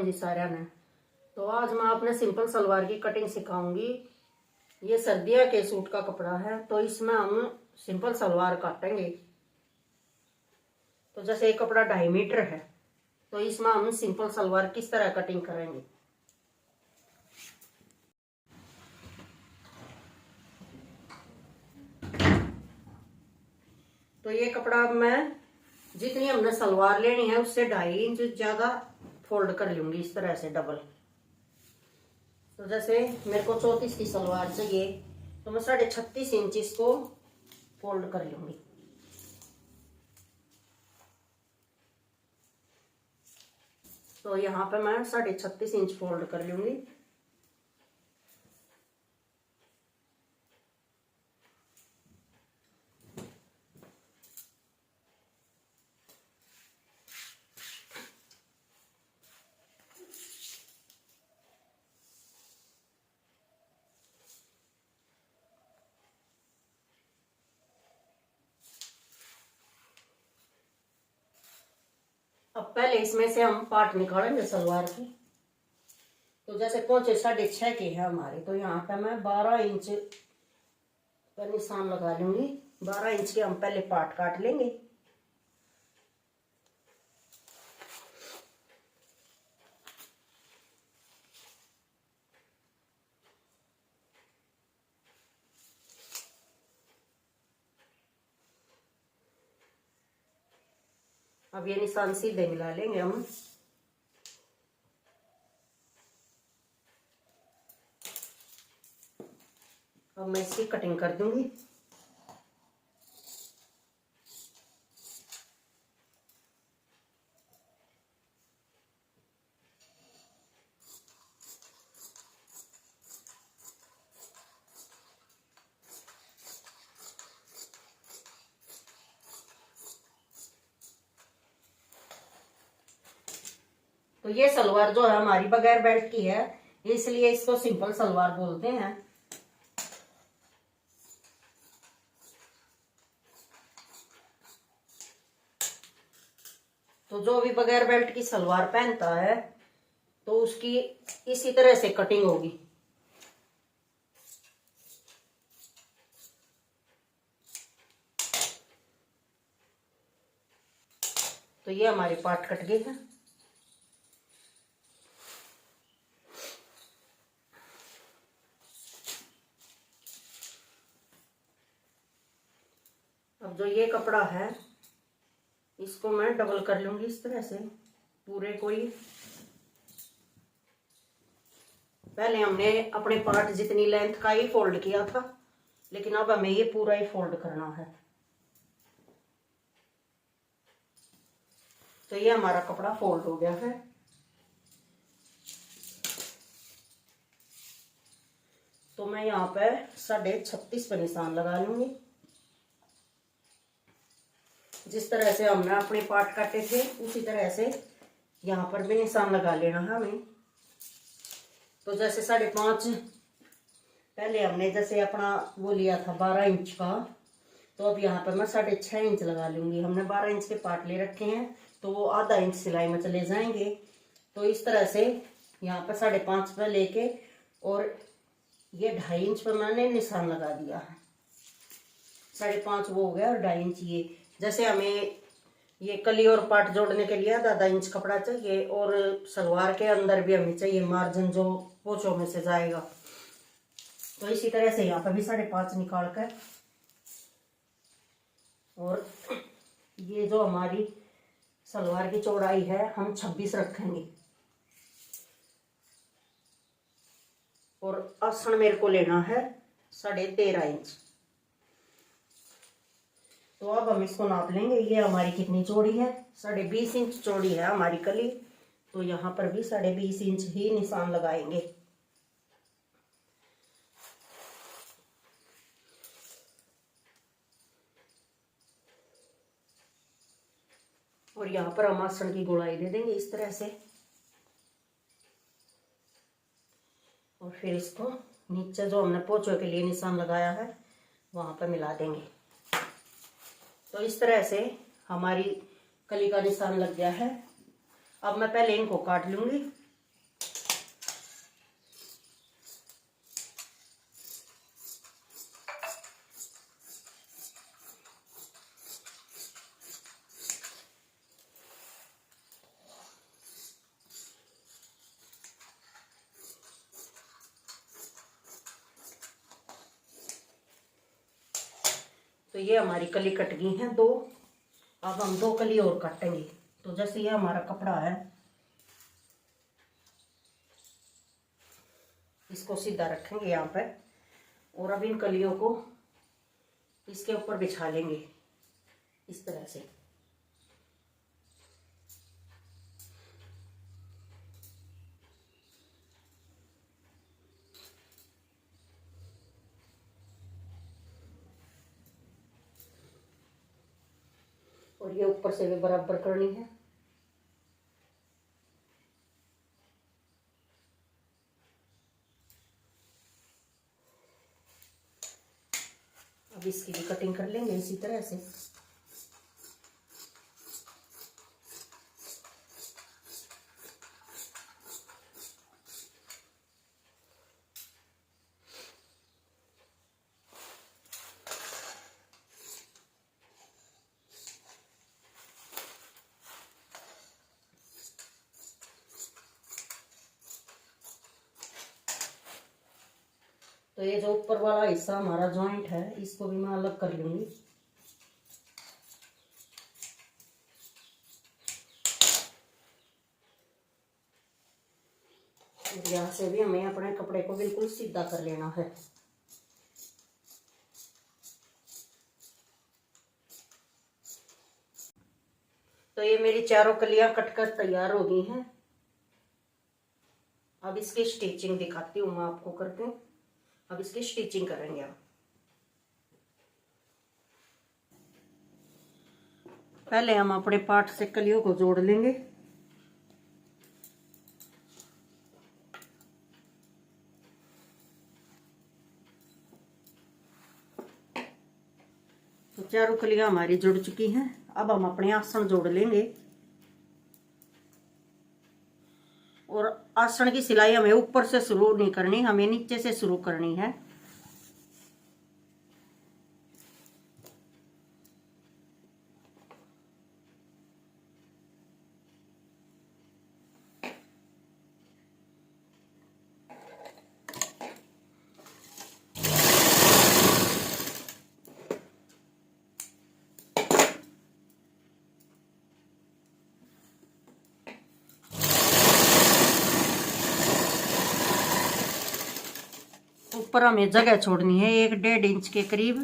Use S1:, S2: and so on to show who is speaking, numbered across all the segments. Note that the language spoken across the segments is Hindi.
S1: जी सारा ने। तो आज मैं अपने सिंपल सलवार की कटिंग सिखाऊंगी। ये सर्दियों के सूट का कपड़ा है, तो इसमें हम सिंपल सलवार काटेंगे। तो जैसे ये कपड़ा 2.5 मीटर है, तो इसमें हम सिंपल सलवार किस तरह कटिंग करेंगे। तो ये कपड़ा मैं जितनी हमने सलवार लेनी है उससे 2.5 इंच ज्यादा फोल्ड कर लूंगी, इस तरह से डबल। तो जैसे मेरे को 34 की सलवार चाहिए, तो मैं 36.5 इंच इसको फोल्ड कर लूंगी। तो यहाँ पे मैं 36.5 इंच फोल्ड कर लूंगी। अब पहले इसमें से हम पार्ट निकालेंगे सलवार की। तो जैसे पहुंचे 6.5 के है हमारे, तो यहाँ पे मैं 12 इंच पर निशान लगा लूंगी। 12 इंच के हम पहले पार्ट काट लेंगे। अब ये निशान सीधे मिला लेंगे हम। अब मैं इसकी कटिंग कर दूंगी। तो ये सलवार जो है हमारी बगैर बेल्ट की है, इसलिए इसको सिंपल सलवार बोलते हैं। तो जो भी बगैर बेल्ट की सलवार पहनता है, तो उसकी इसी तरह से कटिंग होगी। तो ये हमारी पार्ट कट गई है। अब जो ये कपड़ा है, इसको मैं डबल कर लूंगी इस तरह से पूरे को ही। पहले हमने अपने पार्ट जितनी लेंथ का ही फोल्ड किया था, लेकिन अब हमें ये पूरा ही फोल्ड करना है। तो ये हमारा कपड़ा फोल्ड हो गया है। तो मैं यहाँ पे 36.5 पर निशान लगा लूंगी। जिस तरह से हमने अपने पार्ट काटे थे, उसी तरह से यहाँ पर भी निशान लगा लेना है हमें। तो जैसे 5.5 पहले हमने जैसे अपना वो लिया था 12 इंच का, तो अब यहाँ पर मैं 6.5 इंच लगा लूंगी। हमने 12 इंच के पार्ट ले रखे हैं, तो वो आधा इंच सिलाई में चले जाएंगे। तो इस तरह से यहाँ पर 5.5 पर लेके और ये 2.5 इंच पर मैंने निशान लगा दिया है। 5.5 वो हो गया और 2.5 इंच ये। जैसे हमें ये कली और पार्ट जोड़ने के लिए आधा इंच कपड़ा चाहिए, और सलवार के अंदर भी हमें चाहिए मार्जिन जो पोंचों में से जाएगा। तो इसी तरह से यहाँ पर भी 5.5 निकाल कर, और ये जो हमारी सलवार की चौड़ाई है हम 26 रखेंगे, और आसन मेरे को लेना है 13.5 इंच। तो अब हम इसको नाप लेंगे। ये हमारी कितनी चौड़ी है, 20.5 इंच चौड़ी है हमारी कली। तो यहाँ पर भी 20.5 इंच ही निशान लगाएंगे। और यहाँ पर हम आसन की गोलाई दे देंगे इस तरह से, और फिर इसको नीचे जो हमने पोंचों के लिए निशान लगाया है वहां पर मिला देंगे। तो इस तरह से हमारी कली का निशान लग गया है। अब मैं पहले इनको काट लूंगी। तो ये हमारी कली कट गई हैं 2। अब हम 2 कली और काटेंगे। तो जैसे ये हमारा कपड़ा है, इसको सीधा रखेंगे यहाँ पर और अब इन कलियों को इसके ऊपर बिछा लेंगे इस तरह से। और ये ऊपर से भी बराबर करनी है। अब इसकी भी कटिंग कर लेंगे इसी तरह से। तो ये जो ऊपर वाला हिस्सा हमारा जॉइंट है, इसको भी मैं अलग कर लूंगी। और यहाँ से भी हमें अपने कपड़े को बिल्कुल सीधा कर लेना है। तो ये मेरी चारों कलियां कटकर तैयार हो गई हैं। अब इसकी स्टिचिंग दिखाती हूँ मैं आपको करके। अब इसकी स्टिचिंग करेंगे हम। पहले हम अपने पार्ट से कलियों को जोड़ लेंगे। तो चारों कलियां हमारी जुड़ चुकी हैं। अब हम अपने आसन जोड़ लेंगे और आसन की सिलाई हमें ऊपर से शुरू नहीं करनी, हमें नीचे से शुरू करनी है। ऊपर हमें जगह छोड़नी है 1-1.5 इंच के करीब।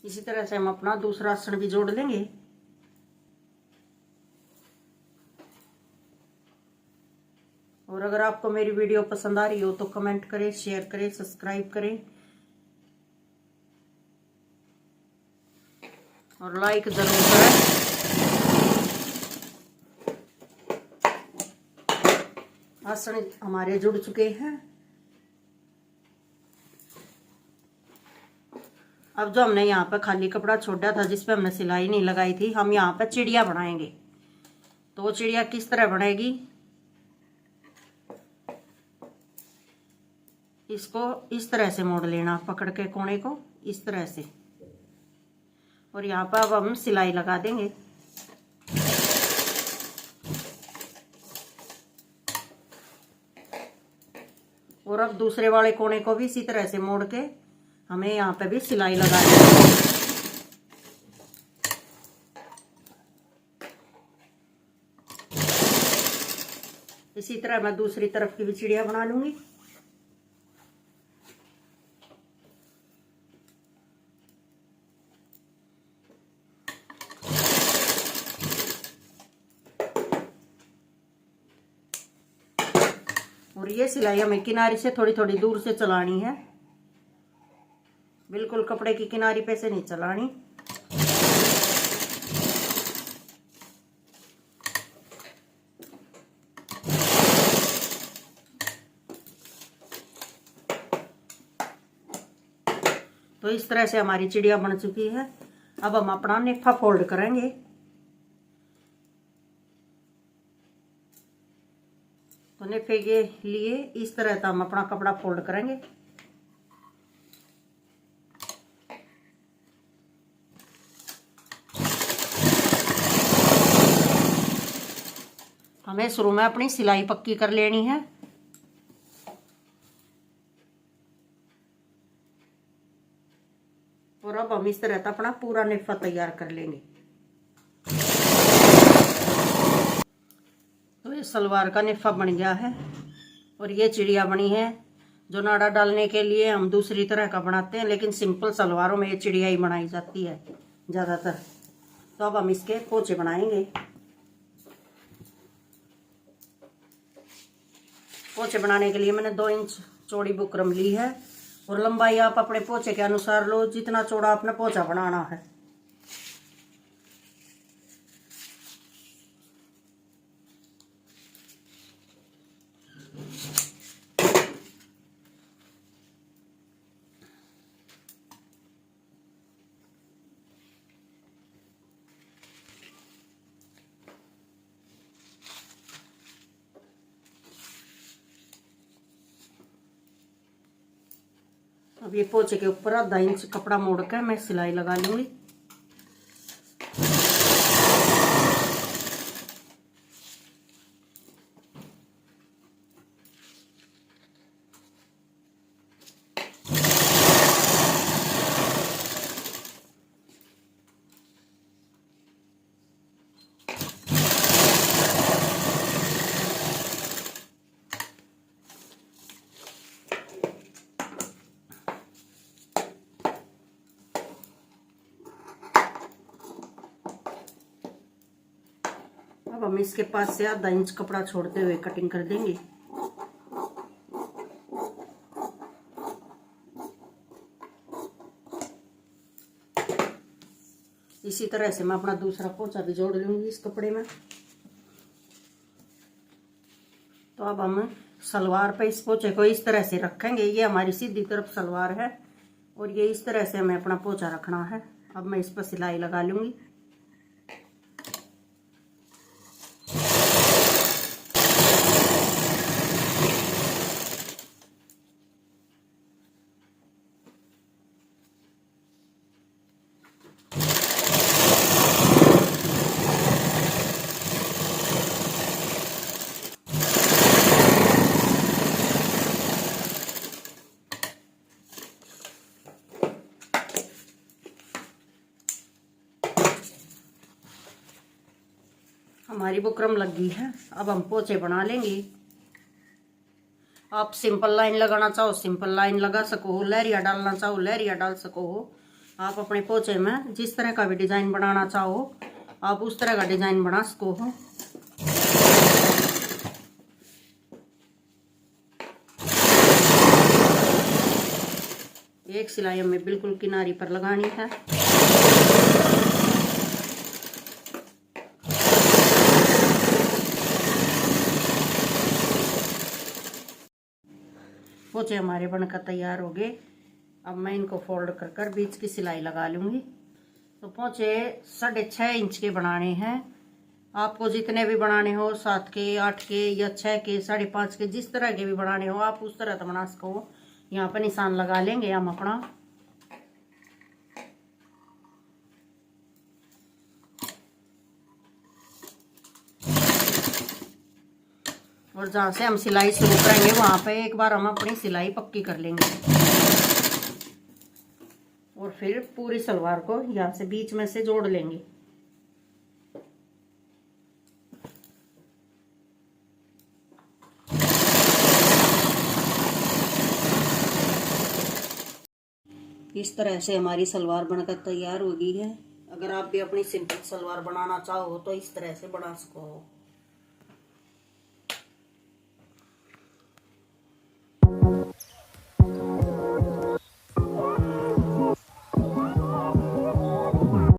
S1: इसी तरह से हम अपना दूसरा आसन भी जोड़ लेंगे। और अगर आपको मेरी वीडियो पसंद आ रही हो तो कमेंट करें, शेयर करें, सब्सक्राइब करें और लाइक जरूर करें। आसन हमारे जुड़ चुके हैं। अब जो हमने यहाँ पर खाली कपड़ा छोड़ा था जिस पे हमने सिलाई नहीं लगाई थी, हम यहाँ पर चिड़िया बनाएंगे। तो वो चिड़िया किस तरह बनेगी, इसको इस तरह से मोड़ लेना, पकड़ के कोने को इस तरह से। और यहाँ पर अब हम सिलाई लगा देंगे। और अब दूसरे वाले कोने को भी इसी तरह से मोड़ के हमें यहाँ पे भी सिलाई लगा देंगे। इसी तरह मैं दूसरी तरफ की भी चिड़िया बना लूंगी। और ये सिलाई हमें किनारी से थोड़ी थोड़ी दूर से चलानी है, बिल्कुल कपड़े की किनारी पे से नहीं चलानी। तो इस तरह से हमारी चिड़िया बन चुकी है। अब हम अपना नेफा फोल्ड करेंगे। तो नेफे के लिए इस तरह से हम अपना कपड़ा फोल्ड करेंगे। हमें शुरू में अपनी सिलाई पक्की कर लेनी है। और अब हम इस तरह का अपना पूरा नेफा तैयार कर लेंगे। तो ये सलवार का नेफा बन गया है और ये चिड़िया बनी है। जो नाड़ा डालने के लिए हम दूसरी तरह का बनाते हैं, लेकिन सिंपल सलवारों में ये चिड़िया ही बनाई जाती है ज़्यादातर। तो अब हम इसके पोंचे बनाएंगे। पोंचे बनाने के लिए मैंने 2 इंच चौड़ी बुकरम ली है और लंबाई आप अपने पोंचे के अनुसार लो, जितना चौड़ा आपने पोंचा बनाना है। अब ये पोंचे के ऊपर आधा इंच कपड़ा मोड़ कर मैं सिलाई लगा लूंगी। अब हम इसके पास से आधा इंच कपड़ा छोड़ते हुए कटिंग कर देंगे। इसी तरह से मैं अपना दूसरा पोंचा भी जोड़ लूंगी इस कपड़े में। तो अब हम सलवार पे इस पोंचे को इस तरह से रखेंगे। ये हमारी सीधी तरफ सलवार है और ये इस तरह से हमें अपना पोंचा रखना है। अब मैं इस पर सिलाई लगा लूंगी। हमारी बुकरम लग गई है। अब हम पोंचे बना लेंगे। आप सिंपल लाइन लगाना चाहो सिंपल लाइन लगा सको हो, लहरिया डालना चाहो लहरिया डाल सको हो। आप अपने पोंचे में जिस तरह का भी डिजाइन बनाना चाहो आप उस तरह का डिजाइन बना सको हो। एक सिलाई हमें बिल्कुल किनारी पर लगानी है। पोंचे हमारे बनकर तैयार हो गए। अब मैं इनको फोल्ड कर कर बीच की सिलाई लगा लूंगी। तो पोंचे 6.5 इंच के बनाने हैं। आपको जितने भी बनाने हो 7 के 8 के या 6 के 5.5 के जिस तरह के भी बनाने हो आप उस तरह का बना सको। यहाँ पर निशान लगा लेंगे हम अपना। और जहाँ से हम सिलाई शुरू करेंगे वहाँ पे एक बार हम अपनी सिलाई पक्की कर लेंगे और फिर पूरी सलवार को यहाँ से बीच में से जोड़ लेंगे। इस तरह से हमारी सलवार बनकर तैयार हो गई है। अगर आप भी अपनी सिंपल सलवार बनाना चाहो तो इस तरह से बना सको।